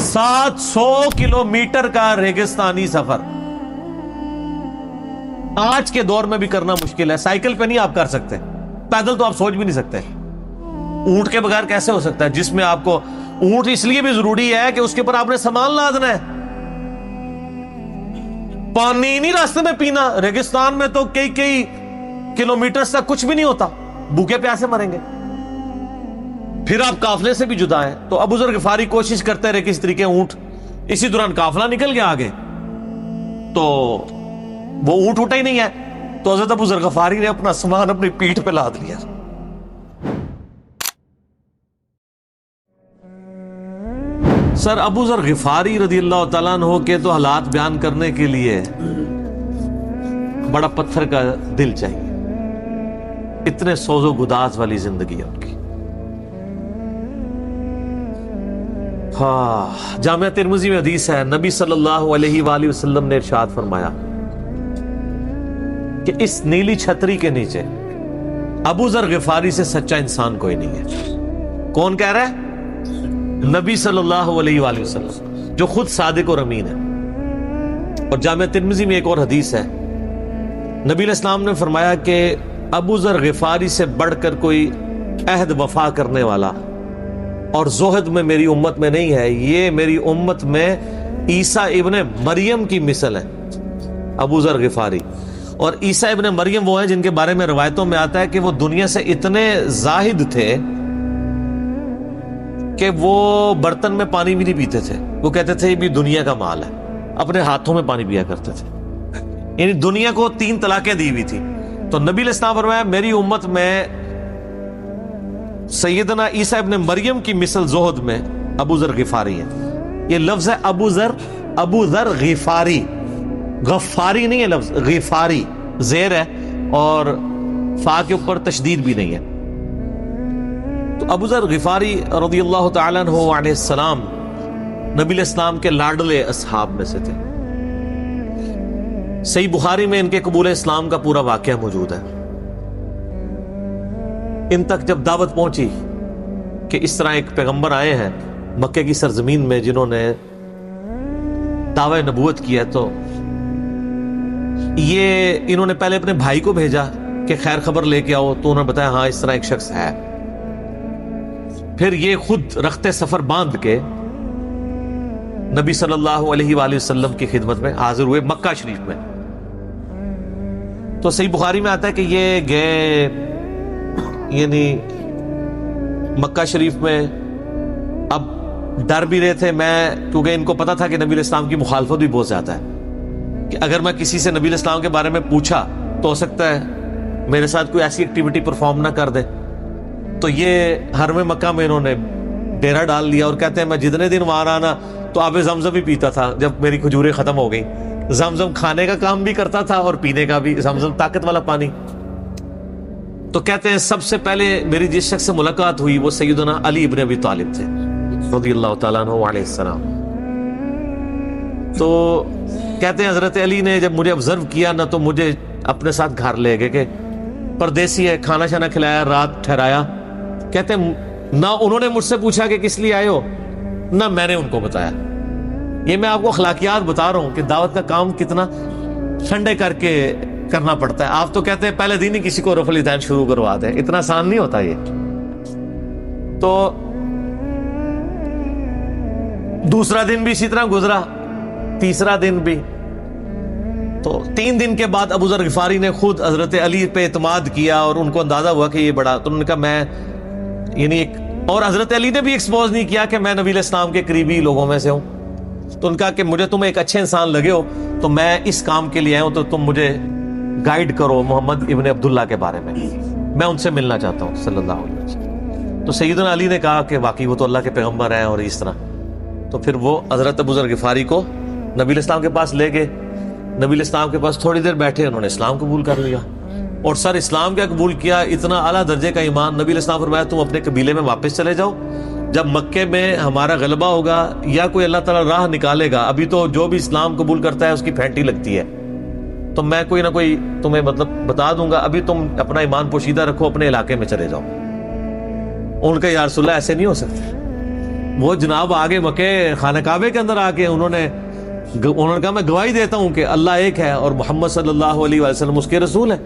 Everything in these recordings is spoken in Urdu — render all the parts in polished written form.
700 کلومیٹر کا ریگستانی سفر آج کے دور میں بھی کرنا مشکل ہے. سائیکل پہ نہیں آپ کر سکتے, پیدل تو آپ سوچ بھی نہیں سکتے. اونٹ کے بغیر کیسے ہو سکتا ہے, جس میں آپ کو اونٹ اس لیے بھی ضروری ہے کہ اس کے اوپر آپ نے سامان لادنا ہے. پانی نہیں راستے میں پینا. ریگستان میں تو کئی کلومیٹر تک کچھ بھی نہیں ہوتا, بھوکے پیاسے مریں گے. پھر آپ قافلے سے بھی جدا ہیں. تو ابو ذر غفاری کوشش کرتے رہے کس طریقے اونٹ, اسی دوران قافلہ نکل گیا آگے, تو وہ اونٹ اٹھا ہی نہیں ہے. تو حضرت ابو ذر غفاری نے اپنا سامان اپنی پیٹھ پہ لاد لیا. سر ابو ذر غفاری رضی اللہ تعالیٰ عنہ کے تو حالات بیان کرنے کے لیے بڑا پتھر کا دل چاہیے. اتنے سوز و گداز والی زندگی ہے ان کی. ہاں, جامعہ ترمذی میں حدیث ہے, نبی صلی اللہ علیہ وآلہ وسلم نے ارشاد فرمایا کہ اس نیلی چھتری کے نیچے ابو ذر غفاری سے سچا انسان کوئی نہیں ہے. کون کہہ رہا ہے؟ نبی صلی اللہ علیہ وآلہ وسلم, جو خود صادق اور امین ہے. اور جامعہ ترمذی میں ایک اور حدیث ہے, نبی علیہ السلام نے فرمایا کہ ابو ذر غفاری سے بڑھ کر کوئی عہد وفا کرنے والا اور زہد میں میری امت میں نہیں ہے. یہ میری امت میں عیسیٰ ابن مریم کی مثل ہے, ابو ذر غفاری. اور عیسیٰ ابن مریم وہ ہیں جن کے بارے میں روایتوں میں آتا ہے کہ وہ دنیا سے اتنے زاہد تھے کہ وہ برتن میں پانی بھی نہیں پیتے تھے. وہ کہتے تھے یہ بھی دنیا کا مال ہے, اپنے ہاتھوں میں پانی پیا کرتے تھے. یعنی دنیا کو 3 طلاقیں دی ہوئی تھی. تو نبی علیہ السلام فرمایا میری امت میں سیدنا عیسیٰ ابن مریم کی مثل زہد میں ابو ذر غفاری ہے. یہ لفظ ہے ابو ذر غفاری, غفاری نہیں ہے لفظ, غفاری زیر ہے اور فا کے اوپر تشدید بھی نہیں ہے. تو ابو ذر غفاری رضی اللہ تعالیٰ عنہ علیہ السلام نبی علیہ السلام کے لاڈلے اصحاب میں سے تھے. صحیح بخاری میں ان کے قبول اسلام کا پورا واقعہ موجود ہے. ان تک جب دعوت پہنچی کہ اس طرح ایک پیغمبر آئے ہیں مکے کی سرزمین میں جنہوں نے دعوی نبوت کیا, تو یہ انہوں نے پہلے اپنے بھائی کو بھیجا کہ خیر خبر لے کے آؤ. تو انہوں نے بتایا ہاں اس طرح ایک شخص ہے. پھر یہ خود رخت سفر باندھ کے نبی صلی اللہ علیہ وآلہ وسلم کی خدمت میں حاضر ہوئے مکہ شریف میں. تو صحیح بخاری میں آتا ہے کہ یہ گئے, یعنی مکہ شریف میں اب ڈر بھی رہے تھے. میں کیونکہ ان کو پتا تھا کہ نبی علیہ السلام کی مخالفت بھی بہت زیادہ ہے, کہ اگر میں کسی سے نبی علیہ السلام کے بارے میں پوچھا تو ہو سکتا ہے میرے ساتھ کوئی ایسی ایکٹیویٹی پرفارم نہ کر دے. تو یہ حرم مکہ میں انہوں نے ڈیرا ڈال لیا اور کہتے ہیں میں جتنے دن وہاں رہا نا تو آب زمزم بھی پیتا تھا. جب میری کھجوریں ختم ہو گئی, زمزم کھانے کا کام بھی کرتا تھا اور پینے کا بھی, زمزم طاقت والا پانی. تو کہتے ہیں سب سے پہلے میری جس شخص سے ملاقات ہوئی وہ سیدنا علی ابن ابی طالب تھے رضی اللہ تعالیٰ عنہ علیہ السلام. تو کہتے ہیں حضرت علی نے جب مجھے آبزرو کیا نہ تو مجھے اپنے ساتھ گھر لے گئے, کہ پردیسی ہے, کھانا شانا کھلایا, رات ٹھہرایا. کہتے ہیں نہ انہوں نے مجھ سے پوچھا کہ کس لیے آئے ہو, نہ میں نے ان کو بتایا. یہ میں آپ کو اخلاقیات بتا رہا ہوں کہ دعوت کا کام کتنا ٹھنڈے کر کے کرنا پڑتا ہے. آپ تو کہتے ہیں پہلے دن ہی کسی کو رفع الیدین شروع کروا دیں, اتنا آسان نہیں ہوتا یہ. تو دوسرا دن بھی اسی طرح گزرا, تیسرا دن بھی. تو 3 دن کے بعد ابو ذر غفاری نے خود حضرت علی پہ اعتماد کیا اور ان کو اندازہ ہوا کہ یہ بڑا, تو انہوں نے کہا میں یعنی ایک, اور حضرت علی نے بھی ایکسپوز نہیں کیا کہ میں نبی علیہ السلام کے قریبی لوگوں میں سے ہوں. تو ان کا کہ مجھے تم ایک اچھے انسان لگے ہو تو میں اس کام کے لیے آیا ہوں, تو تم مجھے گائیڈ کرو محمد ابن عبداللہ کے بارے میں ان سے ملنا چاہتا ہوں صلی اللہ علیہ وسلم. تو سیدنا علی نے کہا کہ واقعی وہ تو اللہ کے پیغمبر ہیں اور اس طرح. تو پھر وہ حضرت ابو ذر غفاری کو نبی علیہ السلام کے پاس لے گئے. نبی علیہ السلام کے پاس تھوڑی دیر بیٹھے, انہوں نے اسلام قبول کر لیا. اور سر اسلام کیا قبول کیا, اتنا اعلیٰ درجے کا ایمان. نبی علیہ السلام فرمایا تم اپنے قبیلے میں واپس چلے جاؤ, جب مکے میں ہمارا غلبہ ہوگا یا کوئی اللہ تعالیٰ راہ نکالے گا, ابھی تو جو بھی اسلام قبول کرتا ہے اس کی پھینٹی لگتی ہے, تو میں کوئی نہ کوئی تمہیں مطلب بتا دوں گا, ابھی تم اپنا ایمان پوشیدہ رکھو, اپنے علاقے میں چلے جاؤ. ان کا یا رسول اللہ ایسے نہیں ہو سکتا, وہ جناب آگے مکے خانہ کعبے کے اندر آ کے انہوں نے کہا میں گواہی دیتا ہوں کہ اللہ ایک ہے اور محمد صلی اللہ علیہ وسلم اس کے رسول ہیں.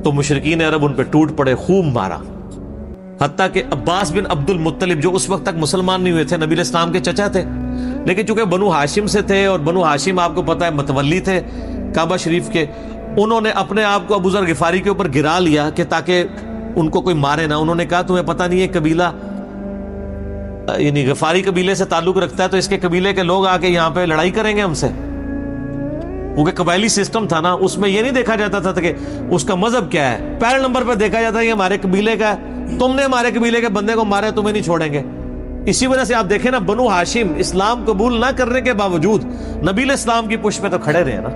تو مشرکین عرب ان پہ ٹوٹ پڑے، خوب مارا. حتیٰ کہ عباس بن عبد المطلب جو اس وقت تک مسلمان نہیں ہوئے تھے، نبی علیہ السلام کے چچا تھے، لیکن چونکہ بنو ہاشم سے تھے اور بنو ہاشم آپ کو پتہ ہے متولی تھے کعبہ شریف کے، انہوں نے اپنے آپ کو ابو ذر غفاری کے اوپر گرا لیا کہ تاکہ ان کو کوئی مارے نہ. انہوں نے کہا تمہیں پتہ نہیں ہے قبیلہ یعنی غفاری قبیلے سے تعلق رکھتا ہے تو اس کے قبیلے کے لوگ آ کے یہاں پہ لڑائی کریں گے ہم سے. کیونکہ قبائلی سسٹم تھا نا، اس میں یہ نہیں دیکھا جاتا تھا کہ اس کا مذہب کیا ہے، پہلے نمبر پہ دیکھا جاتا ہے یہ ہمارے قبیلے کا ہے، تم نے ہمارے قبیلے کے بندے کو مارے تمہیں نہیں چھوڑیں گے. اسی وجہ سے آپ دیکھیں نا بنو ہاشم اسلام قبول نہ کرنے کے باوجود نبی علیہ السلام کی پشت پہ تو کھڑے رہے نا،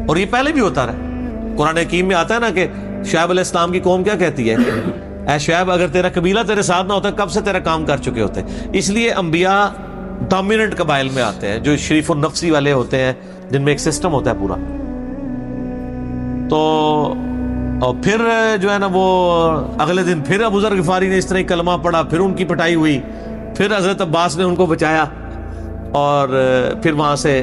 اور یہ پہلے بھی ہوتا رہا. قرآن حکیم میں آتا ہے نا کہ شعیب علیہ السلام کی قوم کیا کہتی ہے، اے شعیب اگر تیرا قبیلہ تیرے ساتھ نہ ہوتا کب سے تیرا کام کر چکے ہوتے. اس لیے انبیاء ڈومیننٹ قبائل میں آتے ہیں جو شریف النفسی والے ہوتے ہیں، جن میں ایک سسٹم ہوتا ہے پورا. تو اور پھر جو ہے نا وہ اگلے دن پھر ابو ذر غفاری نے اس طرح کلمہ پڑھا، پھر ان کی پٹائی ہوئی، پھر حضرت عباس نے ان کو بچایا اور پھر وہاں سے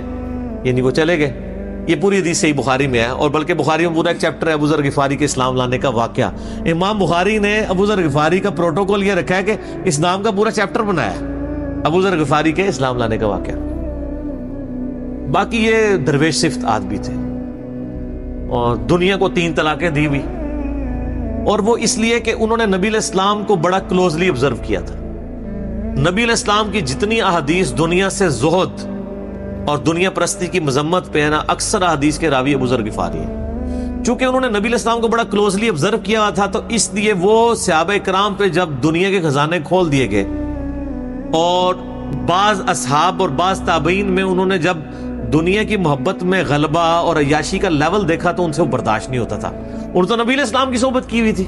یعنی وہ چلے گئے. یہ پوری حدیث صحیح بخاری میں ہے، اور بلکہ بخاری میں پورا ایک چیپٹر ہے ابو ذر غفاری کے اسلام لانے کا واقعہ. امام بخاری نے ابو ذر غفاری کا پروٹوکول یہ رکھا ہے کہ اسلام کا پورا چیپٹر بنایا ہے ابو ذر غفاری کے اسلام لانے کا واقعہ. باقی یہ درویش صفت آدمی تھے اور دنیا کو 3 طلاقیں دی ہوئی، اور وہ اس لیے کہ انہوں نے نبی علیہ السلام کو بڑا کلوزلی آبزرو کیا تھا. نبی علیہ السلام کی جتنی احادیث دنیا سے زہد اور دنیا پرستی کی مذمت پہ ہے نا، اکثر احادیث کے راوی ابو ذر غفاری ہیں. چونکہ انہوں نے نبی علیہ السلام کو بڑا کلوزلی آبزرو کیا ہوا تھا، تو اس لیے وہ صحابہ کرام پہ جب دنیا کے خزانے کھول دیے گئے اور بعض اصحاب اور بعض تابعین میں انہوں نے جب دنیا کی محبت میں غلبہ اور عیاشی کا لیول دیکھا تو ان سے وہ برداشت نہیں ہوتا تھا. اور تو نبی علیہ السلام کی صحبت کی ہوئی تھی،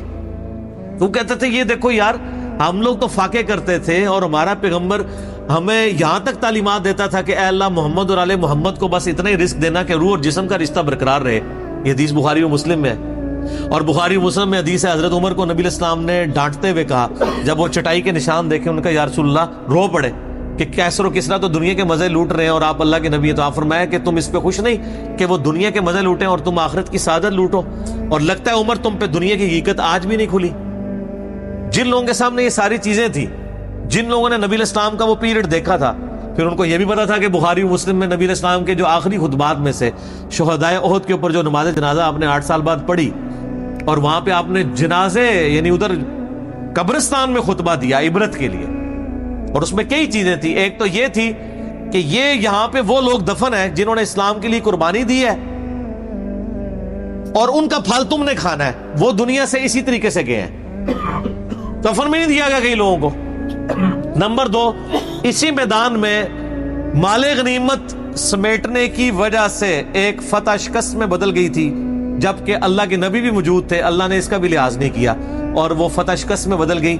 وہ کہتے تھے یہ دیکھو یار ہم لوگ تو فاقے کرتے تھے اور ہمارا پیغمبر ہمیں یہاں تک تعلیمات دیتا تھا کہ اے اللہ محمد اور آل محمد کو بس اتنا ہی رزق دینا کہ روح اور جسم کا رشتہ برقرار رہے. یہ حدیث بخاری و مسلم میں ہے، اور بخاری و مسلم میں حدیث ہے حضرت عمر کو نبی علیہ السلام نے ڈانٹتے ہوئے کہا جب وہ چٹائی کے نشان دیکھے، ان کا یا رسول اللہ رو پڑے کہ کیسر و کسرا تو دنیا کے مزے لوٹ رہے ہیں اور آپ اللہ کے نبی ہیں، تو آپ فرمایا کہ تم اس پہ خوش نہیں کہ وہ دنیا کے مزے لوٹیں اور تم آخرت کی سعادت لوٹو. اور لگتا ہے عمر تم پہ دنیا کی حقیقت آج بھی نہیں کھلی. جن لوگوں کے سامنے یہ ساری چیزیں تھی، جن لوگوں نے نبی علیہ السلام کا وہ پیریڈ دیکھا تھا، پھر ان کو یہ بھی پتا تھا کہ بخاری و مسلم میں نبی علیہ السلام کے جو آخری خطبات میں سے شہدائے احد کے اوپر جو نماز جنازہ آپ نے 8 سال بعد پڑھی، اور وہاں پہ آپ نے جنازے یعنی ادھر قبرستان میں خطبہ دیا عبرت کے لیے، اور اس میں کئی چیزیں تھی. ایک تو یہ تھی کہ یہ یہاں پہ وہ لوگ دفن ہیں جنہوں نے اسلام کے لیے قربانی دی ہے اور ان کا پھل تم نے کھانا ہے. وہ دنیا سے اسی طریقے سے گئے ہیں، دفن میں نہیں دیا گیا کئی لوگوں کو. نمبر 2، اسی میدان میں مال غنیمت سمیٹنے کی وجہ سے ایک فتح شکست میں بدل گئی تھی، جبکہ اللہ کے نبی بھی موجود تھے. اللہ نے اس کا بھی لحاظ نہیں کیا اور وہ فتح شکست میں بدل گئی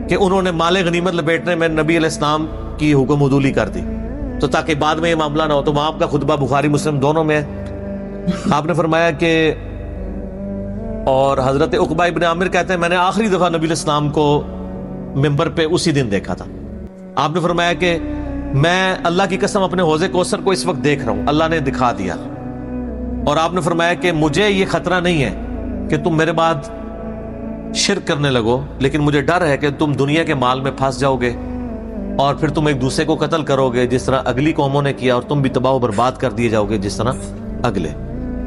کہ انہوں نے مال غنیمت لپیٹنے میں نبی علیہ السلام کی حکم عدولی کر دی، تو تاکہ بعد میں یہ معاملہ نہ ہو. تو وہاں آپ کا خطبہ بخاری مسلم دونوں میں ہے. آپ نے فرمایا کہ اور حضرت عقبہ ابن عامر کہتے ہیں میں نے آخری دفعہ نبی علیہ السلام کو ممبر پہ اسی دن دیکھا تھا. آپ نے فرمایا کہ میں اللہ کی قسم اپنے حوض کوثر کو اس وقت دیکھ رہا ہوں، اللہ نے دکھا دیا. اور آپ نے فرمایا کہ مجھے یہ خطرہ نہیں ہے کہ تم میرے بعد شرک کرنے لگو، لیکن مجھے ڈر ہے کہ تم دنیا کے مال میں پھنس جاؤ گے اور پھر تم ایک دوسرے کو قتل کرو گے جس طرح اگلی قوموں نے کیا، اور تم بھی تباہ و برباد کر دیے جاؤ گے جس طرح اگلے.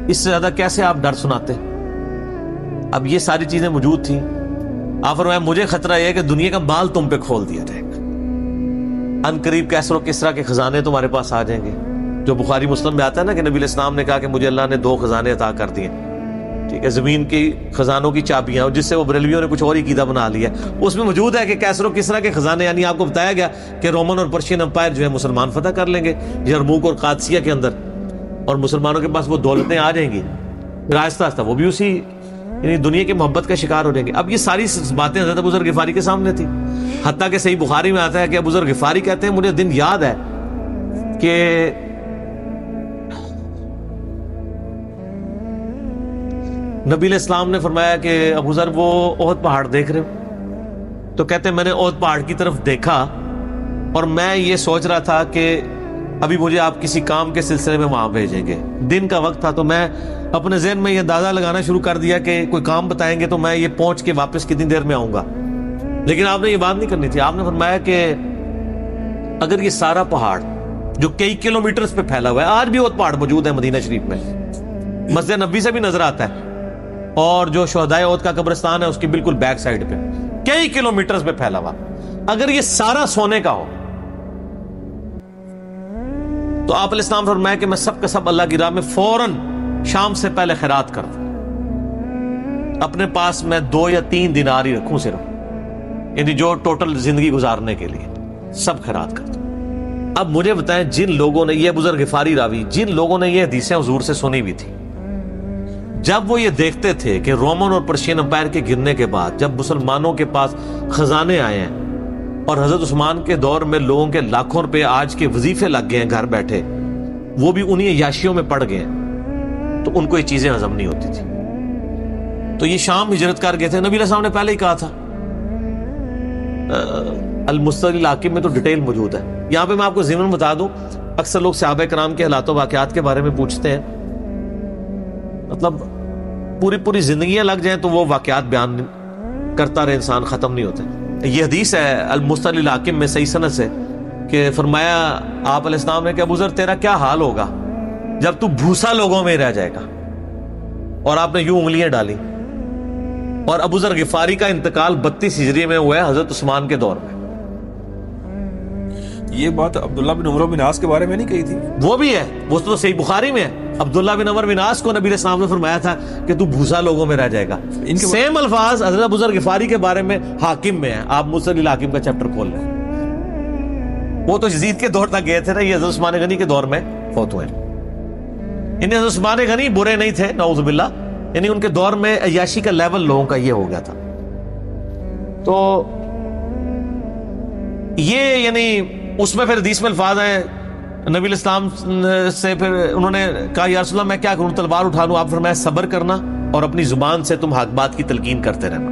اس سے زیادہ کیسے آپ ڈر سناتے؟ اب یہ ساری چیزیں موجود تھیں. آپ فرمایا مجھے خطرہ یہ ہے کہ دنیا کا مال تم پہ کھول دیا جائے گا، ان قریب کیسر و کسرا کے خزانے تمہارے پاس آ جائیں گے. جو بخاری مسلم میں آتا ہے نا کہ نبی علیہ السلام نے کہا کہ مجھے اللہ نے 2 خزانے عطا کر دیے، ٹھیک ہے، زمین کی خزانوں کی چابیاں، اور جس سے وہ بریلویوں نے کچھ اور ہی قیدہ بنا لیا. اس میں موجود ہے کہ کیسر و کسرا کے خزانے، یعنی آپ کو بتایا گیا کہ رومن اور پرشین امپائر جو ہے مسلمان فتح کر لیں گے یرموک اور قادسیہ کے اندر، اور مسلمانوں کے پاس وہ دولتیں آ جائیں گی. آہستہ آہستہ وہ بھی اسی یعنی دنیا کی محبت کا شکار ہو جائیں گے. اب یہ ساری باتیں حضرت ابو ذر غفاری کے سامنے تھی. حتیٰ کہ صحیح بخاری میں آتا ہے کہ ابو ذر غفاری کہتے ہیں مجھے دن یاد ہے کہ نبی علیہ السلام نے فرمایا کہ ابو ذر وہ احد پہاڑ دیکھ رہے ہو؟ تو کہتے ہیں میں نے احد پہاڑ کی طرف دیکھا اور میں یہ سوچ رہا تھا کہ ابھی مجھے آپ کسی کام کے سلسلے میں وہاں بھیجیں گے. دن کا وقت تھا تو میں اپنے ذہن میں یہ اندازہ لگانا شروع کر دیا کہ کوئی کام بتائیں گے تو میں یہ پہنچ کے واپس کتنی دیر میں آؤں گا. لیکن آپ نے یہ بات نہیں کرنی تھی. آپ نے فرمایا کہ اگر یہ سارا پہاڑ جو کئی کلومیٹرز پہ پھیلا ہوا ہے, آج بھی احد پہاڑ موجود ہے مدینہ شریف میں, مسجد نبوی سے بھی نظر آتا ہے, اور جو شہدائے احد کا قبرستان ہے اس کی بالکل بیک سائڈ پہ کئی کلومیٹرز پہ پھیلا ہوا, اگر یہ سارا سونے کا ہو تو آپ علیہ السلام فرمایا کہ میں سب کا سب اللہ کی راہ میں فوراً شام سے پہلے خیرات کر دوں. اپنے پاس میں 2 یا 3 دینار ہی رکھوں صرف, یعنی جو ٹوٹل زندگی گزارنے کے لیے سب خیرات کر دوں. اب مجھے بتائیں, جن لوگوں نے, یہ بزرگ غفاری راوی, جن لوگوں نے یہ حدیثیں حضور سے سنی ہوئی تھی, جب وہ یہ دیکھتے تھے کہ رومن اور پرشین امپائر کے گرنے کے بعد جب مسلمانوں کے پاس خزانے آئے ہیں اور حضرت عثمان کے دور میں لوگوں کے لاکھوں روپے آج کے وظیفے لگ گئے ہیں گھر بیٹھے, وہ بھی انہی عیاشیوں میں پڑ گئے ہیں, تو ان کو یہ چیزیں ہضم نہیں ہوتی تھی. تو یہ شام ہجرت کر گئے تھے. نبی علیہ السلام نے پہلے ہی کہا تھا, المستدل الحاکم میں تو ڈیٹیل موجود ہے. یہاں پہ میں آپ کو ضمن بتا دوں, اکثر لوگ صحابہ کرام کے حالات و واقعات کے بارے میں پوچھتے ہیں, مطلب پوری زندگیاں لگ جائیں تو وہ واقعات بیان کرتا رہے انسان, ختم نہیں ہوتے. یہ حدیث ہے المستدل الحاکم میں صحیح سند سے کہ فرمایا آپ علیہ السلام نے کہ ابو ذر تیرا کیا حال ہوگا جب تو بھوسا لوگوں میں رہ جائے گا, اور آپ نے یوں انگلیاں ڈالی. اور ابو ذر غفاری کا انتقال 32 ہجری میں ہوا ہے حضرت عثمان کے دور میں. یہ بات عبداللہ بن عمر بن عاص کے بارے میں نہیں کہی تھی؟ وہ بھی ہے, وہ تو صحیح بخاری میں ہے. عبداللہ بن عمر بن عاص کو نبی علیہ السلام نے فرمایا تھا کہ تو بھوسا لوگوں میں رہ جائے گا. سیم الفاظ حضرت ابو ذر غفاری کے بارے میں حاکم میں ہے. آپ مستدل الحاکم کا چیپٹر کھول لیں. وہ تو یزید کے دور تک گئے تھے نا, یہ حضرت عثمان غنی کے دور میں فوت ہوئے. یعنی حضرت عثمان غنی برے نہیں تھے نعوذ باللہ, یعنی ان کے دور میں عیاشی کا لیول لوگوں کا یہ ہو گیا تھا. تو یہ یعنی اس میں پھر حدیث میں الفاظ ہیں, نبی علیہ السلام سے پھر انہوں نے کہا یا رسول اللہ میں کیا کروں, تلوار اٹھا لوں؟ آپ فرمایا صبر کرنا اور اپنی زبان سے تم حق بات کی تلقین کرتے رہنا,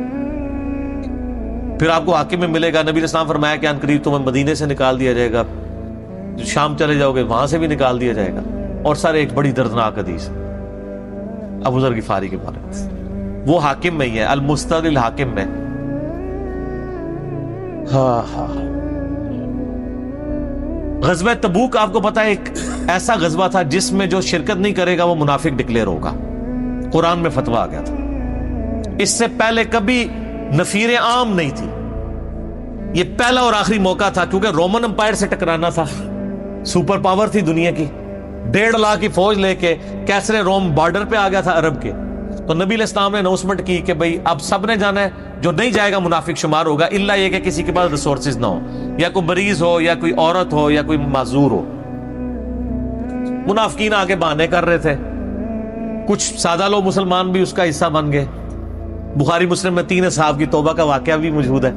پھر آپ کو حاکم میں ملے گا. نبی علیہ السلام فرمایا کہ ان قریب تمہیں مدینے سے نکال دیا جائے گا, شام چلے جاؤ گے وہاں سے بھی نکال دیا جائے گا. اور سر ایک بڑی دردناک حدیث ابو ذر غفاری کے بارے میں, وہ حاکم میں ہی ہے, المستدل الحاکم میں. غزوہ تبوک آپ کو پتا ہے ایک ایسا غزوہ تھا جس میں جو شرکت نہیں کرے گا وہ منافق ڈکلیئر ہوگا. قرآن میں فتویٰ آ گیا تھا. اس سے پہلے کبھی نفیر عام نہیں تھی, یہ پہلا اور آخری موقع تھا, کیونکہ رومن امپائر سے ٹکرانا تھا, سپر پاور تھی دنیا کی, 1.5 لاکھ کی فوج لے کے کیسرے روم بارڈر پہ آ گیا تھا عرب کے. تو نبی علیہ السلام نے اناؤنسمنٹ کی کہ بھئی اب سب نے جانا ہے, جو نہیں جائے گا منافق شمار ہوگا, الا یہ کہ کسی کے پاس ریسورسز نہ ہو, یا کوئی مریض ہو, یا کوئی عورت ہو, یا کوئی معذور ہو. منافقین آگے بہانے کر رہے تھے, کچھ سادہ لوگ مسلمان بھی اس کا حصہ بن گئے. بخاری مسلم میں 3 اصحاب کی توبہ کا واقعہ بھی موجود ہے,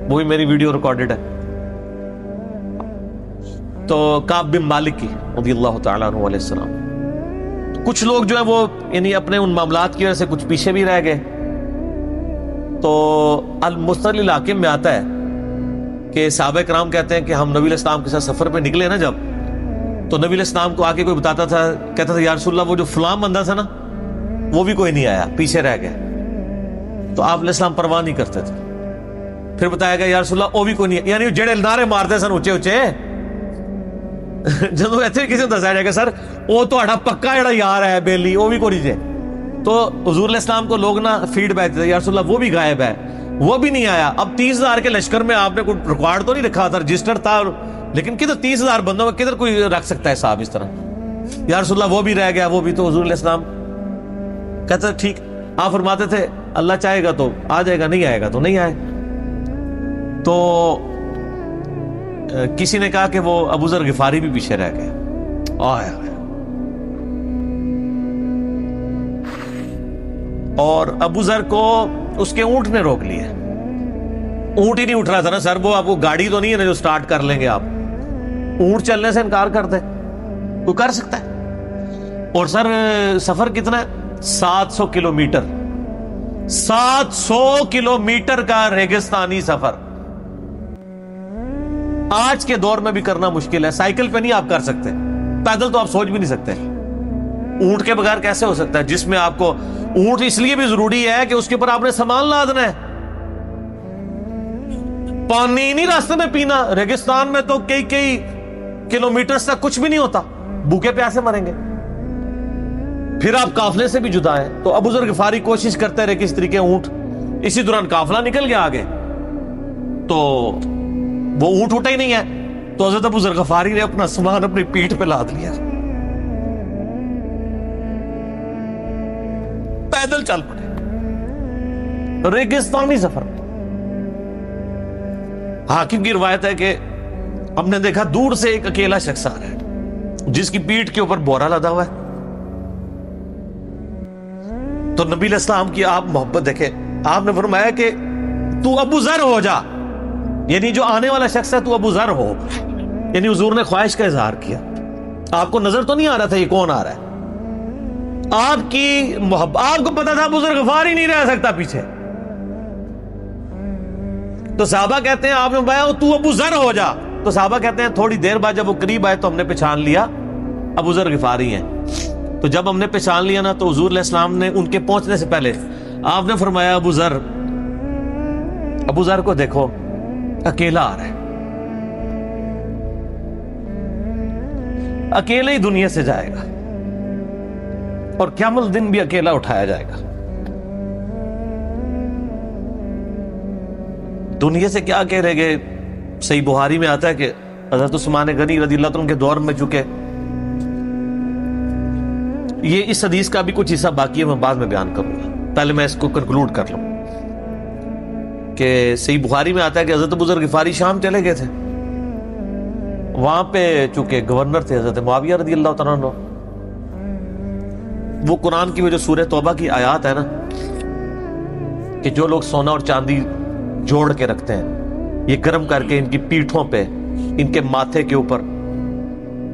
وہ بھی میری ویڈیو ریکارڈڈ ہے. تو کعب بن مالک کی رضی اللہ تعالیٰ عنہ علیہ السلام, کچھ لوگ جو ہیں وہ یعنی اپنے ان معاملات کی وجہ سے کچھ پیچھے بھی رہ گئے. تو المستدل الحاکم میں آتا ہے کہ صحابہ کرام کہتے ہیں کہ ہم نبی علیہ السلام کے ساتھ سفر پہ نکلے نا جب, تو نبی علیہ السلام کو آ کے کوئی بتاتا تھا, کہتا تھا یا رسول اللہ وہ جو فلاں بندہ تھا نا وہ بھی کوئی نہیں آیا, پیچھے رہ گئے. تو آپ علیہ السلام پرواہ نہیں کرتے تھے. پھر بتایا گیا یا رسول اللہ وہ بھی کوئی نہیں, یعنی جڑے نعرے مارتے سن اونچے اونچے, جدو ایتھے کسی کو دسایا جائے گا سر وہ تہاڈا پکا جڑا یار ہے بیلی وہ بھی کوئی نہیں جے, تو حضور علیہ السلام کو لوگ نا فیڈ بیک دیتے یا رسول اللہ وہ بھی غائب ہے, وہ بھی نہیں آیا. اب 30,000 کے لشکر میں آپ نے کوئی ریکارڈ تو نہیں رکھا تھا, رجسٹر تھا, لیکن کدھر 30,000 بندوں میں کدھر کوئی رکھ سکتا ہے صاحب اس طرح, یا رسول اللہ وہ بھی رہ گیا, وہ بھی. تو حضور علیہ السلام کہتے ٹھیک, آپ فرماتے تھے اللہ چاہے گا تو آ جائے گا, نہیں آئے گا تو نہیں آئے. تو کسی نے کہا کہ وہ ابو ذر غفاری بھی پیچھے رہ گئے. اور ابو ذر کو اس کے اونٹ نے روک لیا. اونٹ ہی نہیں اٹھ رہا تھا نا سر, وہ آپ کو گاڑی تو نہیں ہے نا جو سٹارٹ کر لیں گے آپ, اونٹ چلنے سے انکار کر دے, کوئی کر سکتا ہے. اور سر سفر کتنا ہے, 700 کلومیٹر, 700 کلومیٹر کا ریگستانی سفر. آج کے دور میں بھی کرنا مشکل ہے. سائیکل پہ نہیں آپ کر سکتے, پیدل تو آپ سوچ بھی نہیں سکتے. اونٹ کے بغیر کیسے ہو سکتا ہے, جس میں آپ کو اونٹ اس لیے بھی ضروری ہے کہ اس کے اوپر آپ نے سامان لادنا ہے. پانی نہیں راستے میں پینا. ریگستان میں تو کئی کلومیٹر تک کچھ بھی نہیں ہوتا, بھوکے پیاسے مریں گے. پھر آپ قافلے سے بھی جدا ہیں. تو ابو ذر غفاری کوشش کرتے رہے کس طریقے اونٹ, اسی دوران قافلہ نکل گیا آگے, تو وہ اونٹ اٹھا ہی نہیں ہے. تو حضرت ابو ذر غفاری نے اپنا سامان اپنی پیٹھ پہ لاد لیا, پیدل چل پڑے ریگستانی سفر میں. حاکم کی روایت ہے کہ ہم نے دیکھا دور سے ایک اکیلا شخص آ رہا ہے جس کی پیٹھ کے اوپر بورا لدا ہوا ہے. تو نبی علیہ السلام کی آپ محبت دیکھیں, آپ نے فرمایا کہ تو ابو ذر ہو جا, یعنی جو آنے والا شخص ہے تو ابو ذر ہو. یعنی حضور نے خواہش کا اظہار کیا. آپ کو نظر تو نہیں آ رہا تھا یہ کون آ رہا ہے, آپ کی محبت, آپ کو پتا تھا ابو ذر غفاری نہیں رہ سکتا پیچھے. تو صحابہ کہتے ہیں آپ نے فرمایا تو ابو ذر ہو جا. تو صحابہ کہتے ہیں تھوڑی دیر بعد جب وہ قریب آئے تو ہم نے پہچان لیا ابو ذر غفاری ہیں. تو جب ہم نے پہچان لیا نا, تو حضور علیہ السلام نے ان کے پہنچنے سے پہلے آپ نے فرمایا ابو ذر کو دیکھو اکیلا آ رہا ہے, اکیلے ہی دنیا سے جائے گا اور قیامت الدن بھی اکیلا اٹھایا جائے گا. دنیا سے کیا کہہ رہے گے. صحیح بخاری میں آتا ہے کہ حضرت عثمان غنی رضی اللہ عنہ کے دور میں چکے, یہ اس حدیث کا بھی کچھ حصہ باقی ہے, میں بعد میں بیان کروں گا, پہلے میں اس کو کنکلوڈ کر لوں. کہ صحیح بخاری میں آتا ہے کہ حضرت ابو ذر غفاری شام چلے گئے تھے, وہاں پہ چونکہ گورنر تھے حضرت معاویہ رضی اللہ تعالیٰ عنہ. وہ قرآن کی وہ جو سورہ توبہ کی آیات ہے نا, کہ جو لوگ سونا اور چاندی جوڑ کے رکھتے ہیں یہ گرم کر کے ان کی پیٹھوں پہ, ان کے ماتھے کے اوپر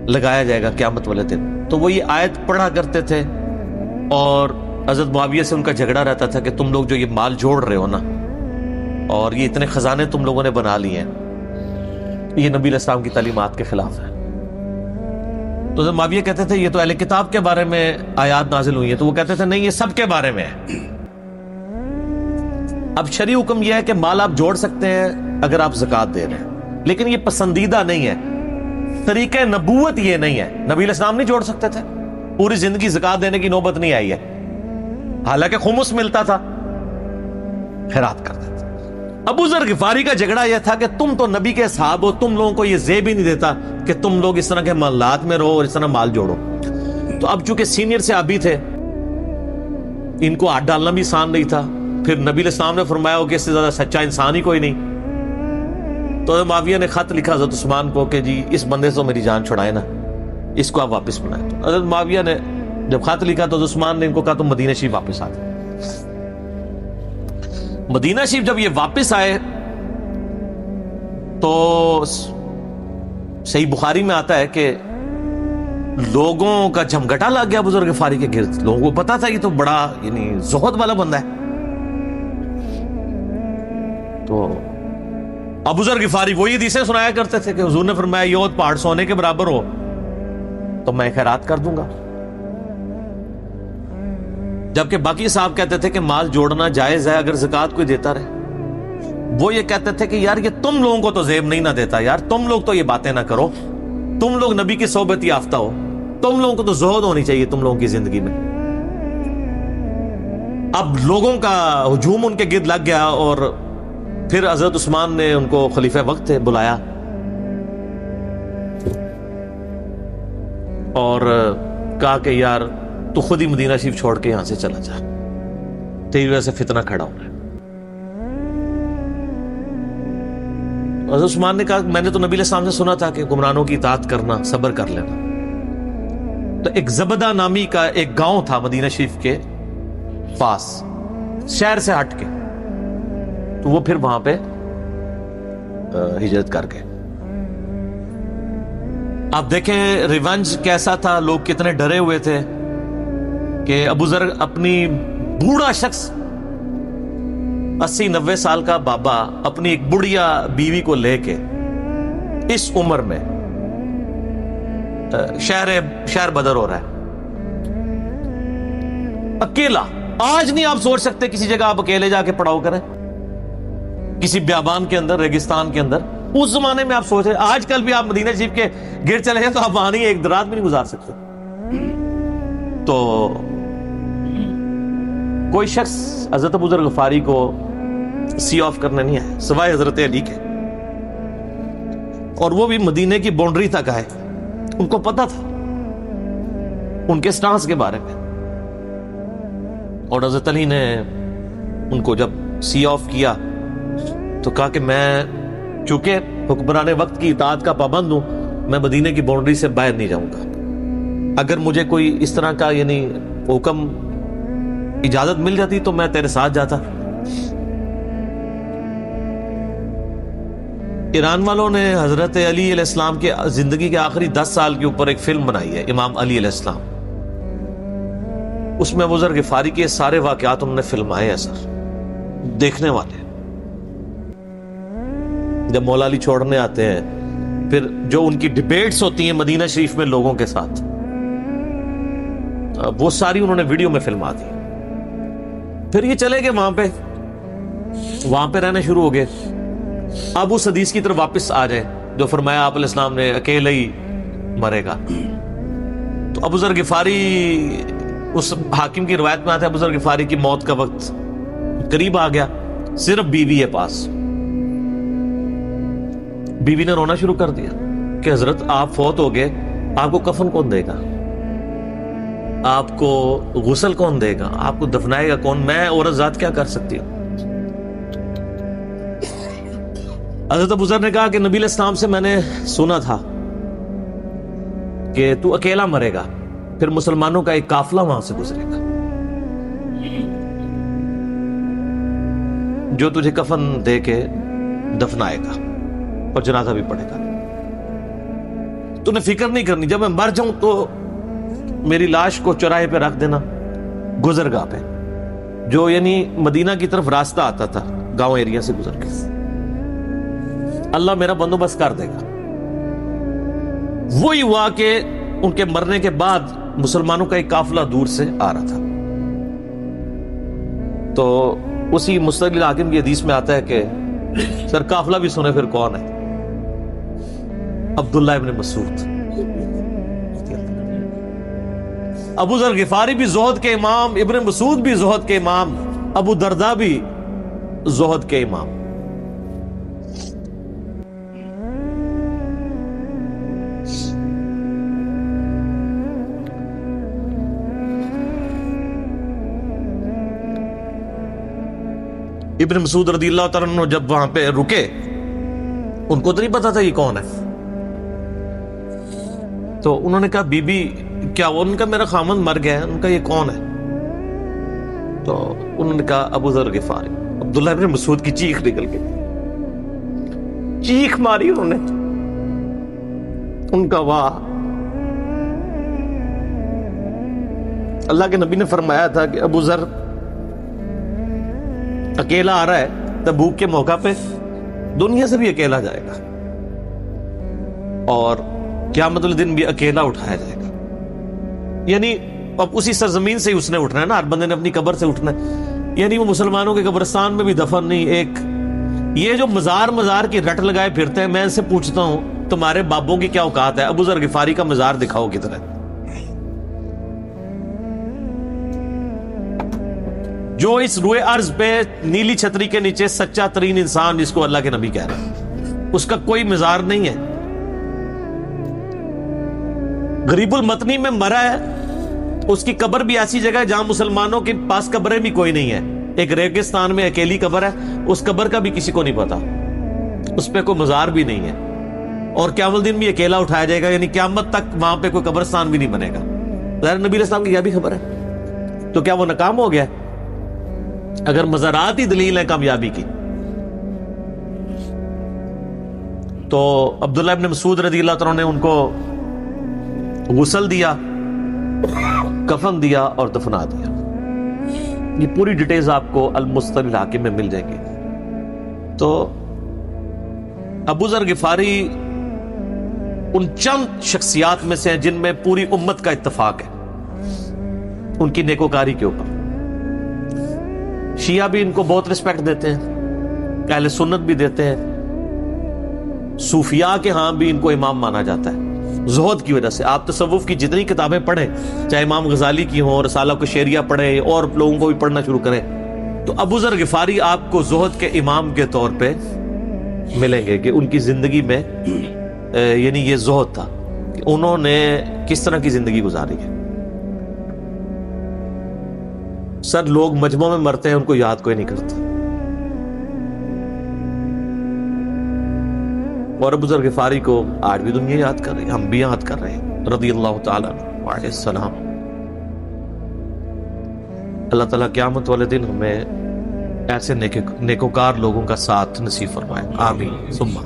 لگایا جائے گا قیامت والے دن. تو وہ یہ آیت پڑھا کرتے تھے, اور حضرت معاویہ سے ان کا جھگڑا رہتا تھا کہ تم لوگ جو یہ مال جوڑ رہے ہو نا, اور یہ اتنے خزانے تم لوگوں نے بنا لیے ہیں, یہ نبی علیہ السلام کی تعلیمات کے خلاف ہے. تو حضرت معاویہ کہتے تھے یہ تو اہل کتاب کے بارے میں آیات نازل ہوئی ہیں. تو وہ کہتے تھے نہیں, یہ سب کے بارے میں ہے. اب شرعی حکم یہ ہے کہ مال آپ جوڑ سکتے ہیں اگر آپ زکوٰۃ دے رہے ہیں, لیکن یہ پسندیدہ نہیں ہے. طریقہ نبوت یہ نہیں ہے. نبی علیہ السلام نہیں جوڑ سکتے تھے, پوری زندگی زکوٰۃ دینے کی نوبت نہیں آئی ہے, حالانکہ خمس ملتا تھا, خیرات کرتے تھے. ابو ذر غفاری کا جھگڑا یہ تھا کہ تم تو نبی کے صحابہ ہو, تم لوگوں کو یہ زیب ہی نہیں دیتا کہ تم لوگ اس طرح کے مالات میں رہو اور اس طرح مال جوڑو. تو اب چونکہ سینئر صحابی تھے, ان کو ہاتھ ڈالنا بھی آسان نہیں تھا. پھر نبی علیہ السلام نے فرمایا ہو کہ اس سے زیادہ سچا انسان ہی کوئی نہیں. تو معاویہ نے خط لکھا حضرت عثمان کو کہ جی اس بندے سے میری جان چھڑائے نا, اس کو آپ واپس بلائیں. تو حضرت معاویہ نے جب خط لکھا تو حضرت عثمان نے ان کو کہا تم مدینہ شریف واپس آ جاؤ. مدینہ شریف جب یہ واپس آئے تو صحیح بخاری میں آتا ہے کہ لوگوں کا جھمگٹا لگ گیا ابو ذر غفاری کے گرد. لوگوں کو پتا تھا یہ تو بڑا یعنی زہد والا بندہ ہے. تو ابو ذر غفاری وہی حدیثیں سنایا کرتے تھے کہ حضور نے فرمایا یہ احد پہاڑ سونے کے برابر ہو تو میں خیرات کر دوں گا. جبکہ باقی صاحب کہتے تھے کہ مال جوڑنا جائز ہے اگر زکوٰۃ کوئی دیتا رہے. وہ یہ کہتے تھے کہ یار یہ تم لوگوں کو تو زیب نہیں نہ دیتا, یار تم لوگ تو یہ باتیں نہ کرو, تم لوگ نبی کی صحبت یافتہ ہو, تم لوگوں کو تو زہد ہونی چاہیے تم لوگوں کی زندگی میں. اب لوگوں کا ہجوم ان کے گرد لگ گیا, اور پھر حضرت عثمان نے ان کو خلیفہ وقت تھے بلایا اور کہا کہ یار تو خود ہی مدینہ شریف چھوڑ کے یہاں سے چلا جا, تیری وجہ سے فتنہ کھڑا ہونا ہے. حضرت عثمان نے کہا میں نے تو نبی علیہ السلام سے سنا تھا کہ حکمرانوں کی اطاعت کرنا, صبر کر لینا. تو ایک زبدہ نامی کا ایک گاؤں تھا مدینہ شریف کے پاس, شہر سے ہٹ کے, تو وہ پھر وہاں پہ ہجرت کر گئے. آپ دیکھیں ریونج کیسا تھا, لوگ کتنے ڈرے ہوئے تھے کہ ابو ذر اپنی بوڑھا شخص 80-90 سال کا بابا اپنی ایک بڑھیا بیوی کو لے کے اس عمر میں شہر بدر ہو رہا ہے اکیلا. آج نہیں آپ سوچ سکتے کسی جگہ آپ اکیلے جا کے پڑاؤ کریں, کسی بیابان کے اندر, ریگستان کے اندر. اس زمانے میں آپ سوچ رہے, آج کل بھی آپ مدینہ شریف کے گرد چلے جائیں تو آپ وہاں نہیں ایک رات بھی نہیں گزار سکتے. تو کوئی شخص حضرت ابو ذر غفاری کو سی آف کرنے نہیں آیا سوائے حضرت علی کے, اور وہ بھی مدینے کی باؤنڈری تک آئے. ان کو پتا تھا ان کے سٹانس کے بارے میں, اور حضرت علی نے ان کو جب سی آف کیا تو کہا کہ میں چونکہ حکمران وقت کی اطاعت کا پابند ہوں, میں مدینے کی باؤنڈری سے باہر نہیں جاؤں گا. اگر مجھے کوئی اس طرح کا یعنی حکم اجازت مل جاتی تو میں تیرے ساتھ جاتا. ایران والوں نے حضرت علی علیہ السلام کے زندگی کے آخری 10 سال کے اوپر ایک فلم بنائی ہے, امام علی علیہ السلام. اس میں ابو ذر غفاری کے سارے واقعات انہوں نے فلمائے ہیں سر, دیکھنے والے. جب مولا علی چھوڑنے آتے ہیں, پھر جو ان کی ڈیبیٹس ہوتی ہیں مدینہ شریف میں لوگوں کے ساتھ, وہ ساری انہوں نے ویڈیو میں فلما دی. پھر یہ چلے گئے وہاں پہ رہنا شروع ہو گئے. اب اس حدیث کی طرف واپس آ جائیں جو فرمایا آپ علیہ السلام نے اکیلے ہی مرے گا. تو ابو ذر غفاری, اس حاکم کی روایت میں آتا ہے ابو ذر غفاری کی موت کا وقت قریب آ گیا, صرف بیوی ہے پاس. بیوی نے رونا شروع کر دیا کہ حضرت آپ فوت ہو گئے, آپ کو کفن کون دے گا, آپ کو غسل کون دے گا, آپ کو دفنائے گا کون, میں عورت ذات کیا کر سکتی ہوں. حضرت ابو ذر نے کہا کہ نبی علیہ السلام سے میں نے سنا تھا کہ تو اکیلا مرے گا, پھر مسلمانوں کا ایک قافلہ وہاں سے گزرے گا جو تجھے کفن دے کے دفنائے گا اور جنازہ بھی پڑھے گا. تو نے فکر نہیں کرنی, جب میں مر جاؤں تو میری لاش کو چوراہے پہ رکھ دینا, گزرگاہ پہ, جو یعنی مدینہ کی طرف راستہ آتا تھا گاؤں ایریا سے گزر کے. اللہ میرا بندوبست کر دے گا. وہی ہوا کہ ان کے مرنے کے بعد مسلمانوں کا ایک قافلہ دور سے آ رہا تھا. تو اسی مستقل حاکم کی حدیث میں آتا ہے کہ سر قافلہ بھی سنے پھر کون ہے, عبداللہ ابن مسعود. ابو ذر غفاری بھی زہد کے امام, ابن مسعود بھی زہد کے امام, ابو درداء بھی زہد کے امام. ابن مسعود رضی اللہ تعالیٰ عنہ جب وہاں پہ رکے, ان کو تو نہیں پتا تھا یہ کون ہے. تو انہوں نے کہا بی بی کیا وہ, ان کا میرا خامند مر گیا ہے. ان کا یہ کون ہے؟ تو انہوں نے کہا ابو ذر غفاری. عبداللہ ابن مسعود کی چیخ نکل گئی, چیخ ماری انہوں نے. ان کا واہ, اللہ کے نبی نے فرمایا تھا کہ ابو ذر اکیلا آ رہا ہے تبوک کے موقع پہ, دنیا سے بھی اکیلا جائے گا, اور قیامت الدن بھی اکیلا اٹھایا جائے گا. یعنی اب اسی سرزمین سے ہی اس نے اٹھنا ہے نا, ہر بندے نے اپنی قبر سے اٹھنا ہے. یعنی وہ مسلمانوں کے قبرستان میں بھی دفن نہیں. ایک یہ جو مزار کی رٹ لگائے پھرتے ہیں, میں ان سے پوچھتا ہوں تمہارے بابوں کی کیا اوقات ہے, ابو ذر غفاری کا مزار دکھاؤ کدھر ہے. جو اس روئے ارض پہ نیلی چھتری کے نیچے سچا ترین انسان جس کو اللہ کے نبی کہہ رہے ہیں, اس کا کوئی مزار نہیں ہے. غریب المتنی میں مرا ہے, اس کی قبر بھی ایسی جگہ ہے جہاں مسلمانوں کے پاس قبریں بھی کوئی نہیں ہے. ایک ریگستان میں اکیلی قبر ہے, اس قبر کا بھی کسی کو نہیں پتا, اس پہ کوئی مزار بھی نہیں ہے, اور قیامت دن بھی اکیلا اٹھایا جائے گا. یعنی قیامت تک وہاں پہ کوئی قبرستان بھی نہیں بنے گا. ظاہر نبی علیہ السلام کی کیا بھی خبر ہے, تو کیا وہ ناکام ہو گیا اگر مزارات ہی دلیل ہے کامیابی کی؟ تو عبداللہ ابن مسعود رضی اللہ تعالیٰ نے ان کو غسل دیا, کفن دیا اور دفنا دیا. یہ پوری ڈیٹیلز آپ کو المستقل حاکم میں مل جائیں گی. تو ابو ذر غفاری ان چند شخصیات میں سے ہیں جن میں پوری امت کا اتفاق ہے ان کی نیکوکاری کے اوپر. شیعہ بھی ان کو بہت رسپیکٹ دیتے ہیں, اہل سنت بھی دیتے ہیں, صوفیاء کے ہاں بھی ان کو امام مانا جاتا ہے زہد کی وجہ سے. آپ تصوف کی جتنی کتابیں پڑھیں, چاہے امام غزالی کی ہوں, رسالہ الشیریہ پڑھیں, اور لوگوں کو بھی پڑھنا شروع کریں, تو ابو ذر غفاری آپ کو زہد کے امام کے طور پہ ملیں گے کہ ان کی زندگی میں یعنی یہ زہد تھا کہ انہوں نے کس طرح کی زندگی گزاری ہے. سر لوگ مجمع میں مرتے ہیں, ان کو یاد کوئی نہیں کرتا, اور ابو ذر غفاری کو آج بھی دنیا یاد کر رہی ہے, ہم بھی یاد کر رہے ہیں رضی اللہ تعالیٰ عنہ علیہ السلام. اللہ تعالیٰ قیامت والے دن ہمیں ایسے نیکوکار لوگوں کا ساتھ نصیب فرمائے, آمین ثم